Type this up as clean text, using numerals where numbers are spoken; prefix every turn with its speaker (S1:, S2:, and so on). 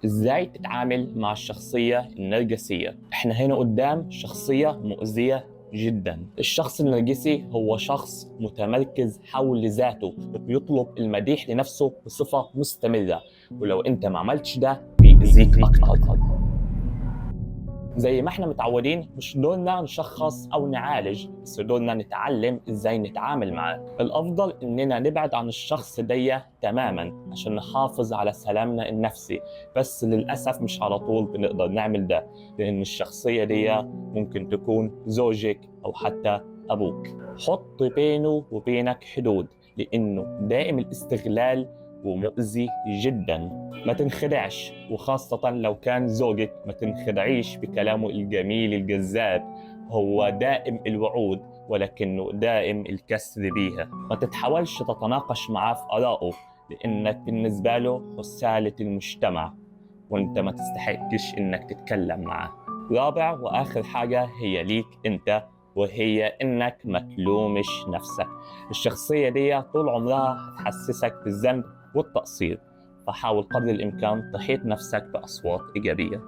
S1: إزاي تتعامل مع الشخصية النرجسية؟ إحنا هنا قدام شخصية مؤذية جدا. الشخص النرجسي هو شخص متمركز حول ذاته، بيطلب المديح لنفسه بصفة مستمرة، ولو أنت ما عملتش ده بيأذيك أكتر. زي ما احنا متعودين، مش دورنا نشخص أو نعالج، بس دورنا نتعلم إزاي نتعامل معاه. الأفضل إننا نبعد عن الشخص دي تماماً عشان نحافظ على سلامنا النفسي، بس للأسف مش على طول بنقدر نعمل ده، لأن الشخصية دي ممكن تكون زوجك أو حتى أبوك. حط بينه وبينك حدود، لأنه دائم الاستغلال ومؤذي جداً. ما تنخدعش، وخاصة لو كان زوجك ما تنخدعيش بكلامه الجميل الجذاب. هو دائم الوعود ولكنه دائم الكسر بيها. ما تتحاولش تتناقش معاه في آرائه، لأنك بالنسبة له حسالة المجتمع، وانت ما تستحقش انك تتكلم معاه. رابع وآخر حاجة هي ليك انت، وهي انك ما تلومش نفسك. الشخصية دي طول عمرها هتحسسك بالذنب والتقصير، فحاول قدر الإمكان تحيط نفسك بأصوات إيجابية.